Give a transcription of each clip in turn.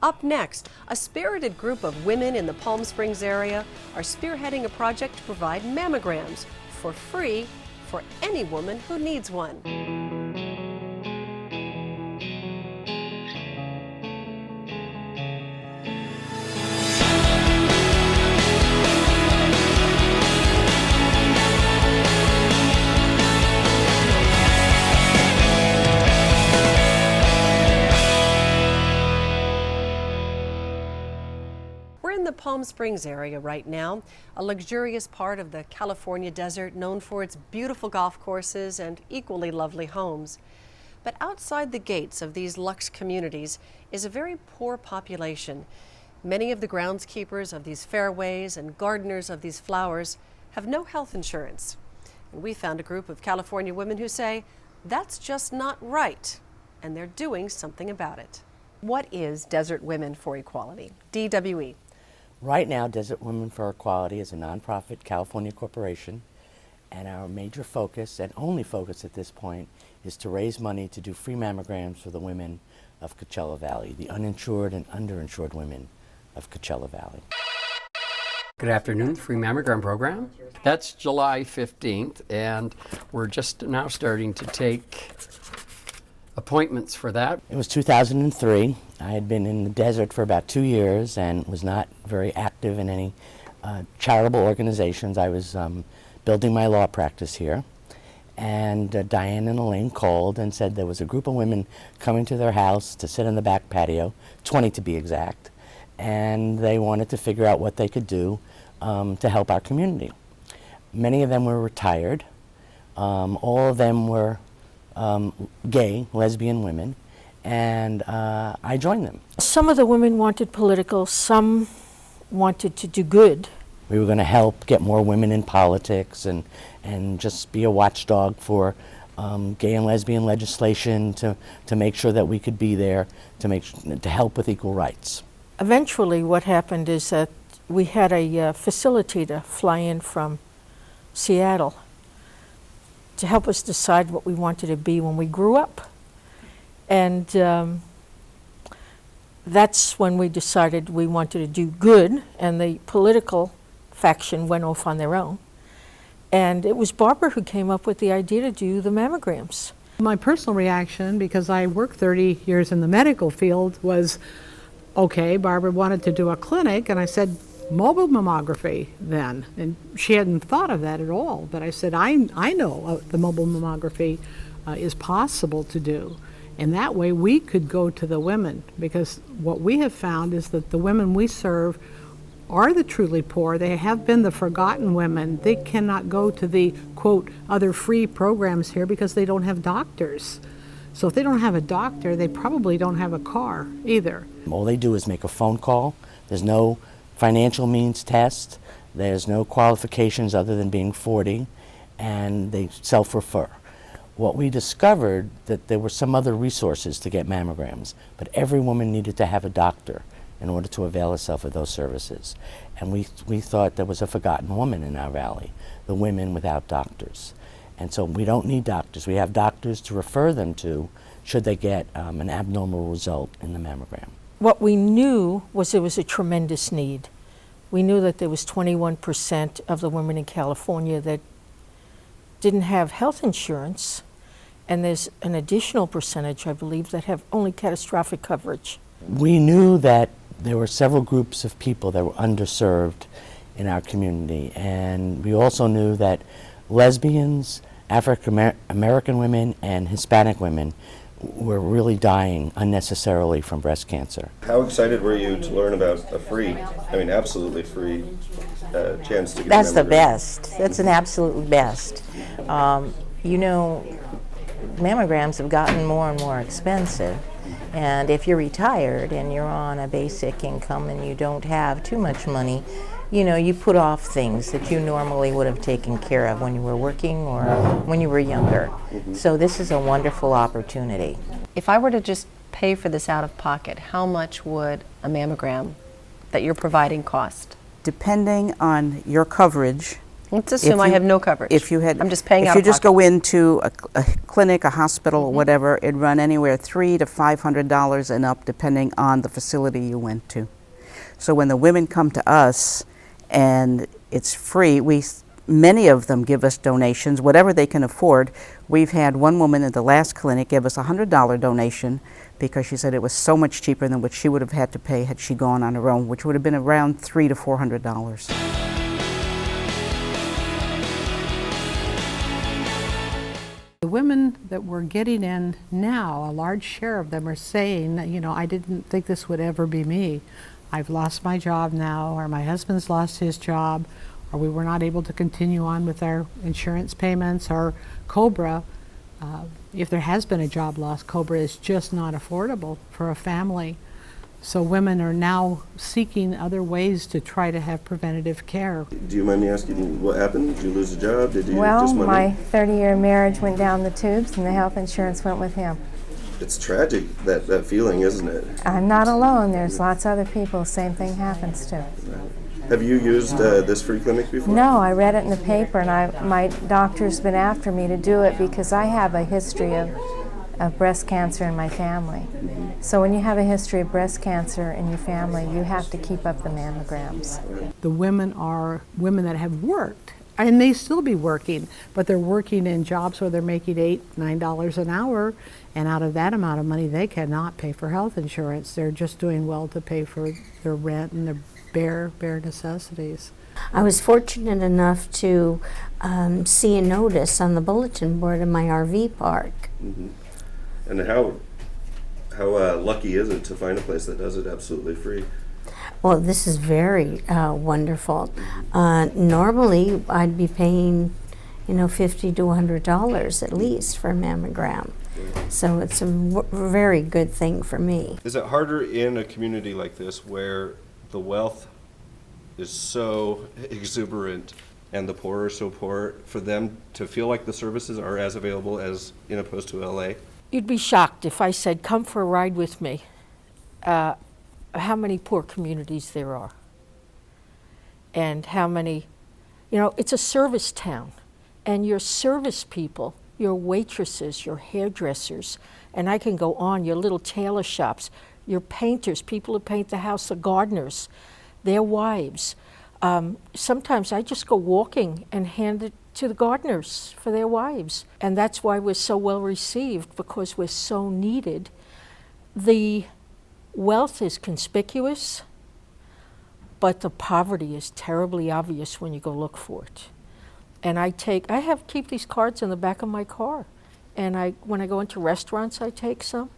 Up next, a spirited group of women in the Palm Springs area are spearheading a project to provide mammograms for free for any woman who needs one. In the Palm Springs area right now, a luxurious part of the California desert known for its beautiful golf courses and equally lovely homes. But outside the gates of these luxe communities is a very poor population. Many of the groundskeepers of these fairways and gardeners of these flowers have no health insurance. And we found a group of California women who say that's just not right, and they're doing something about it. What is Desert Women for Equality, DWE? Right now, Desert Women for Equality is a nonprofit California corporation, and our major focus, and only focus at this point, is to raise money to do free mammograms for the women of Coachella Valley, the uninsured and underinsured women of Coachella Valley. Good afternoon, free mammogram program. That's July 15th, and we're just now starting to take appointments for that. It was 2003. I had been in the desert for about 2 years and was not very active in any charitable organizations. I was building my law practice here. And Diane and Elaine called and said there was a group of women coming to their house to sit in the back patio, 20 to be exact, and they wanted to figure out what they could do to help our community. Many of them were retired. All of them were gay, lesbian women, and I joined them. Some of the women wanted political, some wanted to do good. We were going to help get more women in politics and just be a watchdog for gay and lesbian legislation to make sure that we could be there to help with equal rights. Eventually what happened is that we had a facilitator fly in from Seattle to help us decide what we wanted to be when we grew up. And that's when we decided we wanted to do good, and the political faction went off on their own. And it was Barbara who came up with the idea to do the mammograms. My personal reaction, because I worked 30 years in the medical field, was, okay, Barbara wanted to do a clinic, and I said, mobile mammography then, and she hadn't thought of that at all. But I said, I know the mobile mammography is possible to do, and that way we could go to the women, because what we have found is that the women we serve are the truly poor. They have been the forgotten women. They cannot go to the, quote, other free programs here because they don't have doctors. So if they don't have a doctor, they probably don't have a car either. All they do is make a phone call. There's no financial means test. There's no qualifications other than being 40, and they self-refer. What we discovered that there were some other resources to get mammograms, but every woman needed to have a doctor in order to avail herself of those services. And we thought there was a forgotten woman in our valley, the women without doctors. And so we don't need doctors. We have doctors to refer them to should they get an abnormal result in the mammogram. What we knew was there was a tremendous need. We knew that there was 21% of the women in California that didn't have health insurance, and there's an additional percentage, I believe, that have only catastrophic coverage. We knew that there were several groups of people that were underserved in our community, and we also knew that lesbians, African American women, and Hispanic women were really dying unnecessarily from breast cancer. How excited were you to learn about a free, absolutely free chance to get That's a the mammogram? best. That's an absolute best. You know, mammograms have gotten more and more expensive. And if you're retired and you're on a basic income and you don't have too much money, you know, you put off things that you normally would have taken care of when you were working or when you were younger. So this is a wonderful opportunity. If I were to just pay for this out of pocket, how much would a mammogram that you're providing cost? Depending on your coverage Let's assume I have no coverage. If you had, I'm just paying out if you of just pocket. go into a clinic, a hospital, whatever, it'd run anywhere $300 to $500 and up, depending on the facility you went to. So when the women come to us and it's free, many of them give us donations, whatever they can afford. We've had one woman at the last clinic give us a $100 donation because she said it was so much cheaper than what she would have had to pay had she gone on her own, which would have been around $300 to $400. The women that we're getting in now, a large share of them are saying, you know, I didn't think this would ever be me. I've lost my job now, or my husband's lost his job, or we were not able to continue on with our insurance payments, or COBRA. If there has been a job loss, COBRA is just not affordable for a family. So women are now seeking other ways to try to have preventative care. Do you mind me asking what happened? Did you lose a job? Did you Well, just money? my 30-year marriage went down the tubes and the health insurance went with him. It's tragic, that feeling, isn't it? I'm not alone. There's lots of other people same thing happens to. Have you used this free clinic before? No, I read it in the paper and my doctor's been after me to do it because I have a history of breast cancer in my family. So when you have a history of breast cancer in your family, you have to keep up the mammograms. The women are women that have worked, and they still be working, but they're working in jobs where they're making $8, $9 an hour, and out of that amount of money, they cannot pay for health insurance. They're just doing well to pay for their rent and their bare necessities. I was fortunate enough to see a notice on the bulletin board in my RV park. Mm-hmm. And how lucky is it to find a place that does it absolutely free? Well, this is very wonderful. Normally, I'd be paying, $50 to $100 at least for a mammogram. So it's a very good thing for me. Is it harder in a community like this where the wealth is so exuberant and the poor are so poor, for them to feel like the services are as available as in opposed to LA? You'd be shocked if I said, come for a ride with me, how many poor communities there are. And how many, it's a service town. And your service people, your waitresses, your hairdressers, and I can go on, your little tailor shops, your painters, people who paint the house, the gardeners, their wives. Sometimes I just go walking and hand it to the gardeners for their wives. And that's why we're so well received, because we're so needed. The wealth is conspicuous, but the poverty is terribly obvious when you go look for it. And keep these cards in the back of my car. And when I go into restaurants, I take some.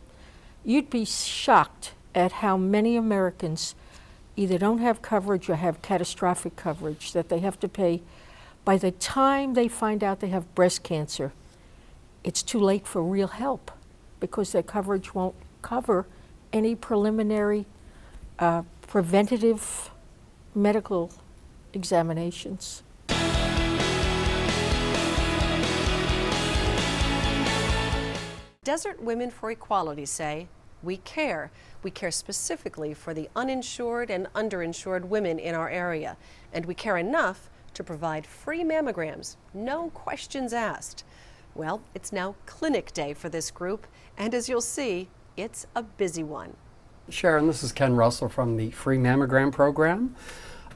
You'd be shocked at how many Americans either don't have coverage or have catastrophic coverage that they have to pay. By the time they find out they have breast cancer, it's too late for real help because their coverage won't cover any preliminary preventative medical examinations. Desert Women for Equality say, we care. We care specifically for the uninsured and underinsured women in our area, and we care enough to provide free mammograms, no questions asked. Well, it's now clinic day for this group, and as you'll see, it's a busy one. Sharon, this is Ken Russell from the free mammogram program.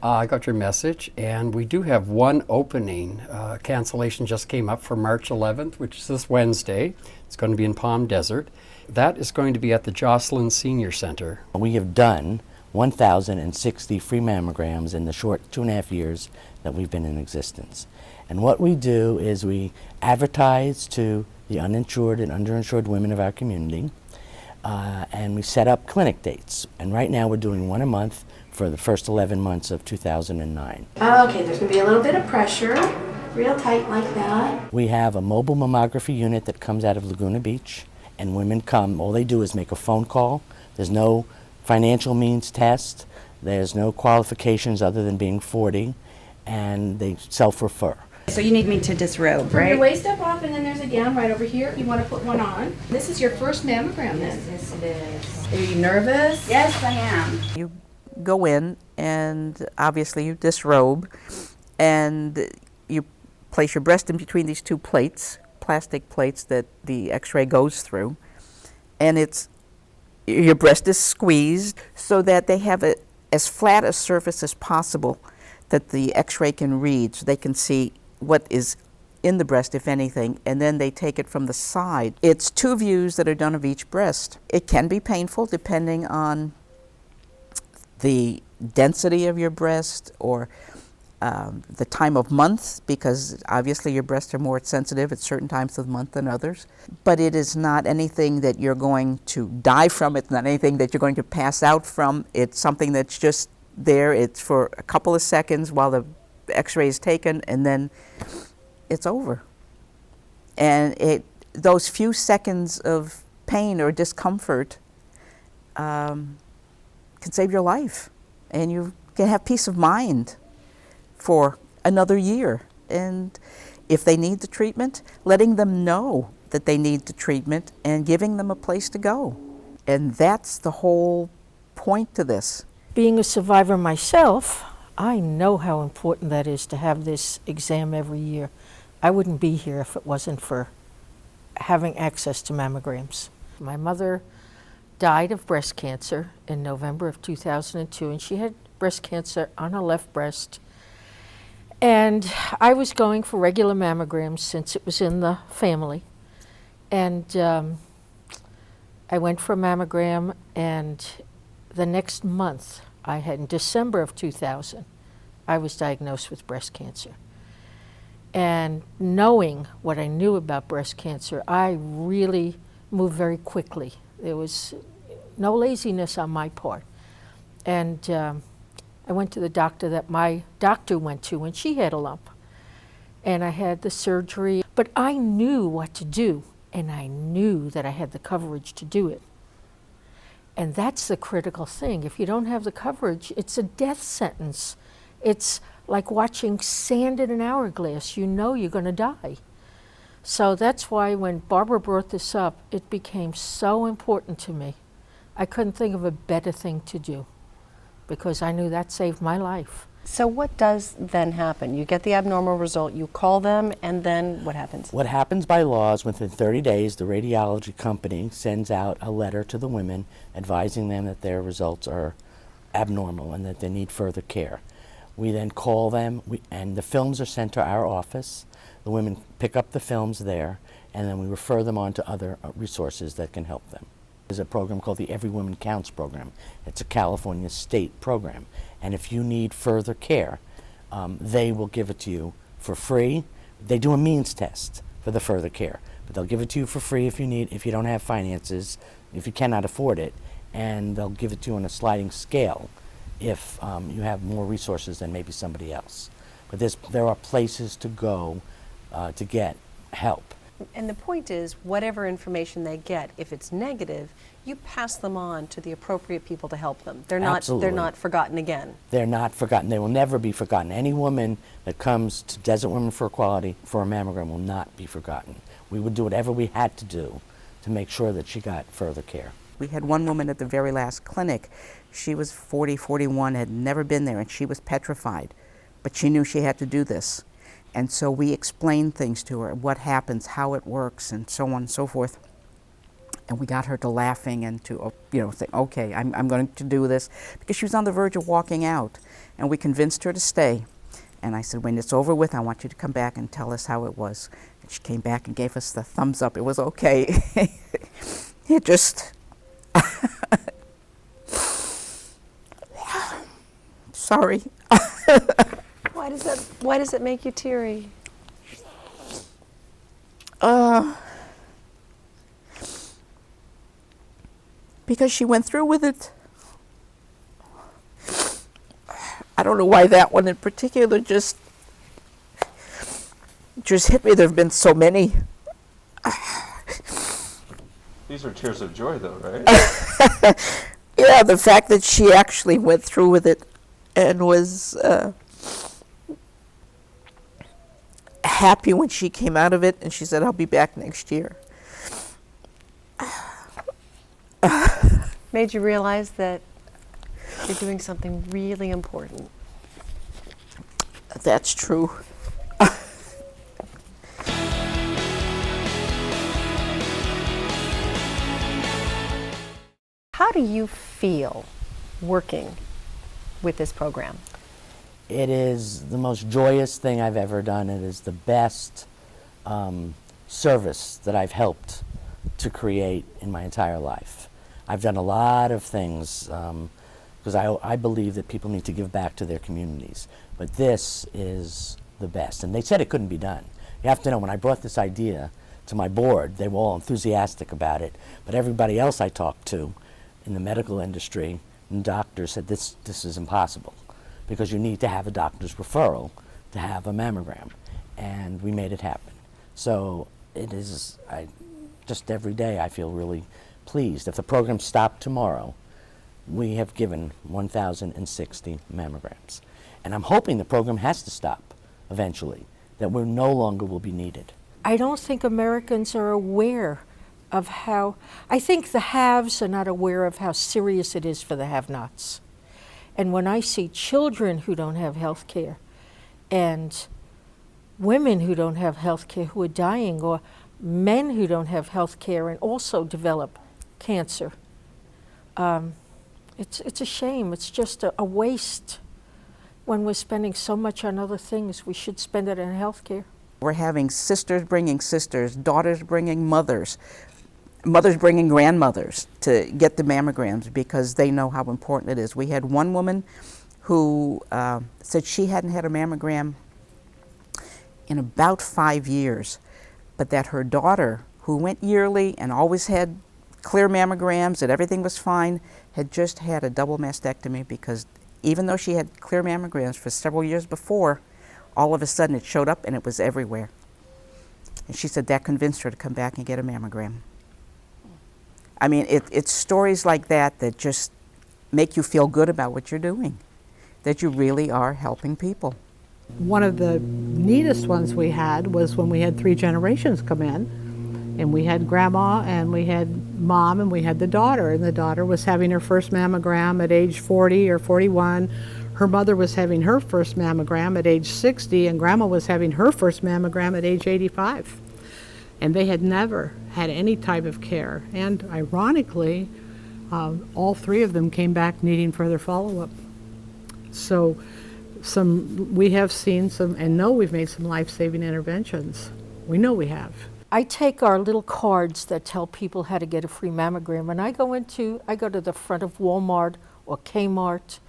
I got your message, and we do have one opening. Cancellation just came up for March 11th, which is this Wednesday. It's going to be in Palm Desert. That is going to be at the Jocelyn Senior Center. We have done 1,060 free mammograms in the short 2.5 years that we've been in existence. And what we do is we advertise to the uninsured and underinsured women of our community, and we set up clinic dates. And right now we're doing one a month for the first 11 months of 2009. Okay, there's going to be a little bit of pressure, real tight like that. We have a mobile mammography unit that comes out of Laguna Beach, and women come. All they do is make a phone call. There's no financial means test. There's no qualifications other than being 40, and they self-refer. So you need me to disrobe, From right? your waist up off, and then there's a gown right over here. You want to put one on. This is your first mammogram then? Yes, it is. Are you nervous? Yes, I am. You go in and obviously you disrobe and you place your breast in between these two plates, plastic plates that the x-ray goes through, and your breast is squeezed so that they have as flat a surface as possible that the x-ray can read, so they can see what is in the breast, if anything, and then they take it from the side. It's 2 views that are done of each breast. It can be painful depending on the density of your breast or the time of month, because obviously your breasts are more sensitive at certain times of the month than others. But it is not anything that you're going to die from. It's not anything that you're going to pass out from. It's something that's just there. It's for a couple of seconds while the x-ray is taken, and then it's over. And those few seconds of pain or discomfort can save your life, and you can have peace of mind for another year. And if they need the treatment, letting them know that they need the treatment and giving them a place to go. And that's the whole point to this. Being a survivor myself, I know how important that is to have this exam every year. I wouldn't be here if it wasn't for having access to mammograms. My mother died of breast cancer in November of 2002, and she had breast cancer on her left breast. And I was going for regular mammograms since it was in the family. And I went for a mammogram, and the next month, in December of 2000, I was diagnosed with breast cancer. And knowing what I knew about breast cancer, I really moved very quickly. There was no laziness on my part. And I went to the doctor that my doctor went to when she had a lump. And I had the surgery, but I knew what to do, and I knew that I had the coverage to do it. And that's the critical thing. If you don't have the coverage, it's a death sentence. It's like watching sand in an hourglass. You know you're going to die. So that's why when Barbara brought this up, it became so important to me. I couldn't think of a better thing to do, because I knew that saved my life. So what does then happen? You get the abnormal result, you call them, and then what happens? What happens by law is within 30 days, the radiology company sends out a letter to the women advising them that their results are abnormal and that they need further care. We then call them, and the films are sent to our office. The women pick up the films there, and then we refer them on to other resources that can help them. There's a program called the Every Woman Counts program. It's a California state program. And if you need further care, they will give it to you for free. They do a means test for the further care, but they'll give it to you for free if you don't have finances, if you cannot afford it, and they'll give it to you on a sliding scale if you have more resources than maybe somebody else. But there are places to go to get help. And the point is, whatever information they get, if it's negative, you pass them on to the appropriate people to help them. They're not forgotten again. They're not forgotten. They will never be forgotten. Any woman that comes to Desert Women for Equality for a mammogram will not be forgotten. We would do whatever we had to do to make sure that she got further care. We had one woman at the very last clinic. She was 40, 41, had never been there, and she was petrified. But she knew she had to do this. And so we explained things to her, what happens, how it works, and so on and so forth. And we got her to laughing and to, think, okay, I'm going to do this, because she was on the verge of walking out. And we convinced her to stay. And I said, when it's over with, I want you to come back and tell us how it was. And she came back and gave us the thumbs up. It was okay. It just... Sorry. Why does it make you teary? Because she went through with it. I don't know why that one in particular just hit me. There have been so many. These are tears of joy, though, right? Yeah, the fact that she actually went through with it and was happy when she came out of it, and she said, I'll be back next year. Made you realize that you're doing something really important. That's true. How do you feel working with this program? It is the most joyous thing I've ever done. It is the best service that I've helped to create in my entire life. I've done a lot of things because I believe that people need to give back to their communities. But this is the best. And they said it couldn't be done. You have to know, when I brought this idea to my board, they were all enthusiastic about it. But everybody else I talked to in the medical industry and doctors said this is impossible, because you need to have a doctor's referral to have a mammogram. And we made it happen. So it is, just every day I feel really pleased. If the program stopped tomorrow, we have given 1,060 mammograms. And I'm hoping the program has to stop eventually, that we no longer will be needed. I don't think Americans are aware of how, I think the haves are not aware of how serious it is for the have-nots. And when I see children who don't have health care and women who don't have health care who are dying, or men who don't have health care and also develop cancer, it's a shame. It's just a waste. When we're spending so much on other things, we should spend it on health care. We're having sisters bringing sisters, daughters bringing mothers, mothers bringing grandmothers to get the mammograms because they know how important it is. We had one woman who said she hadn't had a mammogram in about 5 years, but that her daughter, who went yearly and always had clear mammograms and everything was fine, had just had a double mastectomy because even though she had clear mammograms for several years before, all of a sudden it showed up and it was everywhere. And she said that convinced her to come back and get a mammogram. I mean, it's stories like that that just make you feel good about what you're doing, that you really are helping people. One of the neatest ones we had was when we had 3 generations come in, and we had grandma and we had mom and we had the daughter, and the daughter was having her first mammogram at age 40 or 41. Her mother was having her first mammogram at age 60, and grandma was having her first mammogram at age 85. And they had never had any type of care. And ironically, all 3 of them came back needing further follow-up. So we have seen some, and know we've made some life-saving interventions. We know we have. I take our little cards that tell people how to get a free mammogram, and I go to the front of Walmart or Kmart.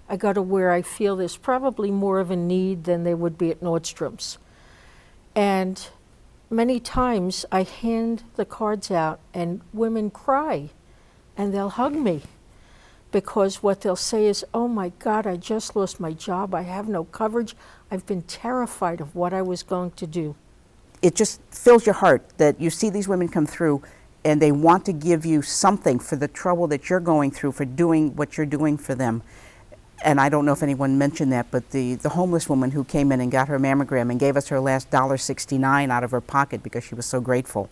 I go to where I feel there's probably more of a need than there would be at Nordstrom's. And many times I hand the cards out and women cry and they'll hug me because what they'll say is, oh my God, I just lost my job. I have no coverage. I've been terrified of what I was going to do. It just fills your heart that you see these women come through and they want to give you something for the trouble that you're going through, for doing what you're doing for them. And I don't know if anyone mentioned that, but the homeless woman who came in and got her mammogram and gave us her last $1.69 out of her pocket because she was so grateful.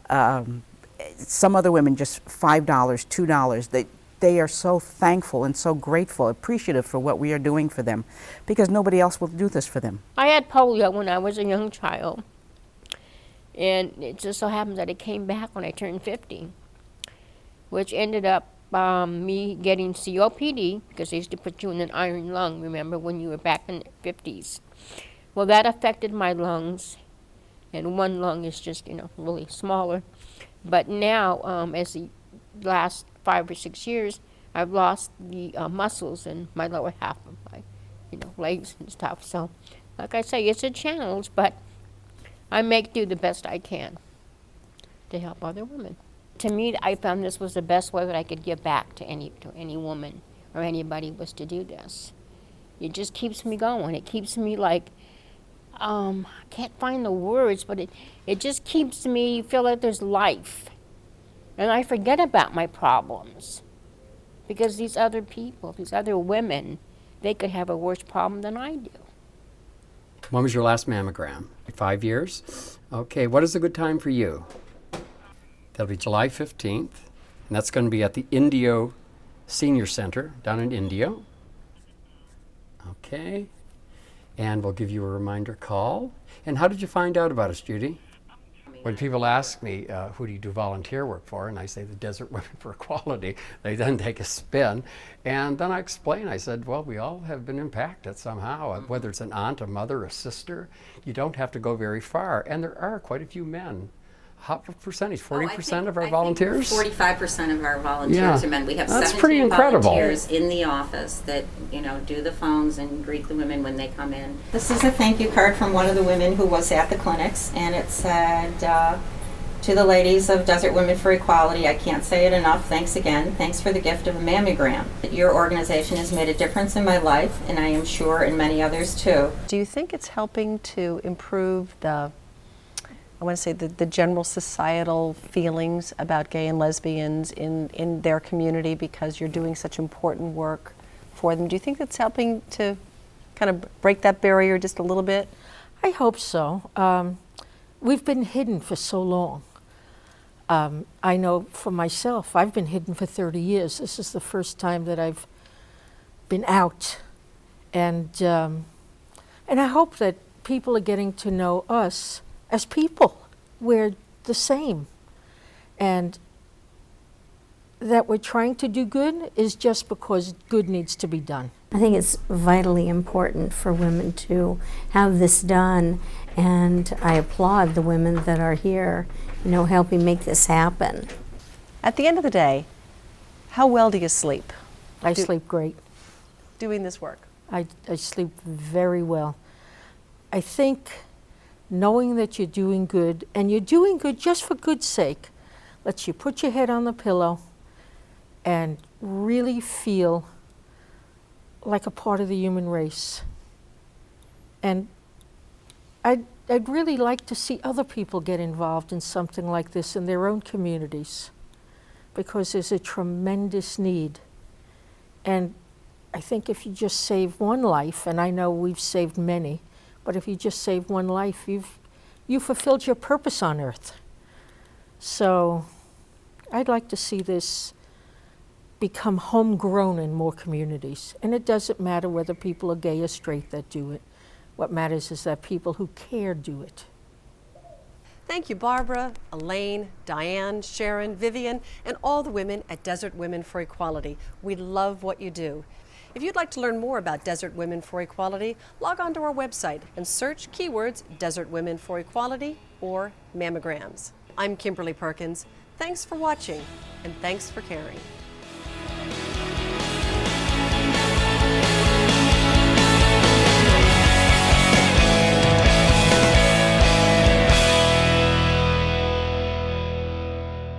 Some other women just $5, $2. They are so thankful and so grateful, appreciative for what we are doing for them because nobody else will do this for them. I had polio when I was a young child. And it just so happens that it came back when I turned 50, which ended up me getting COPD, because they used to put you in an iron lung, remember, when you were back in the 50s. Well, that affected my lungs, and one lung is just, really smaller. But now, as the last 5 or 6 years, I've lost the muscles in my lower half of my, legs and stuff. So, like I say, it's a challenge, but I make do the best I can to help other women. To me, I found this was the best way that I could give back to any woman or anybody was to do this. It just keeps me going. It keeps me like, I can't find the words, but it just keeps me feel like there's life. And I forget about my problems because these other people, these other women, they could have a worse problem than I do. When was your last mammogram? 5 years? Okay, what is a good time for you? That'll be July 15th, and that's going to be at the Indio Senior Center down in Indio. Okay, and we'll give you a reminder call. And how did you find out about us, Judy? When people ask me, who do you do volunteer work for, and I say the Desert Women for Equality, they then take a spin. And then I explain, I said, well, we all have been impacted somehow, whether it's an aunt, a mother, a sister. You don't have to go very far. And there are quite a few men. How percentage? 40% of our volunteers? 45% of our volunteers are men. We have That's 17 pretty incredible. volunteers in the office that, you know, do the phones and greet the women when they come in. This is a thank you card from one of the women who was at the clinics, and it said, to the ladies of Desert Women for Equality, I can't say it enough, thanks again. Thanks for the gift of a mammogram. Your organization has made a difference in my life, and I am sure in many others too. Do you think it's helping to improve I want to say the general societal feelings about gay and lesbians in their community because you're doing such important work for them? Do you think it's helping to kind of break that barrier just a little bit? I hope so. We've been hidden for so long. I know for myself, I've been hidden for 30 years. This is the first time that I've been out. And I hope that people are getting to know us as people. We're the same. And that we're trying to do good is just because good needs to be done. I think it's vitally important for women to have this done, and I applaud the women that are here, you know, helping make this happen. At the end of the day, how well do you sleep? I sleep great. Doing this work? I sleep very well. I think knowing that you're doing good, and you're doing good just for good's sake, lets you put your head on the pillow and really feel like a part of the human race. And I'd really like to see other people get involved in something like this in their own communities, because there's a tremendous need. And I think if you just save one life, and I know we've saved many, but if you just save one life, you've fulfilled your purpose on earth. So I'd like to see this become homegrown in more communities. And it doesn't matter whether people are gay or straight that do it. What matters is that people who care do it. Thank you, Barbara, Elaine, Diane, Sharon, Vivian, and all the women at Desert Women for Equality. We love what you do. If you'd like to learn more about Desert Women for Equality, log on to our website and search keywords Desert Women for Equality or mammograms. I'm Kimberly Perkins. Thanks for watching, and thanks for caring.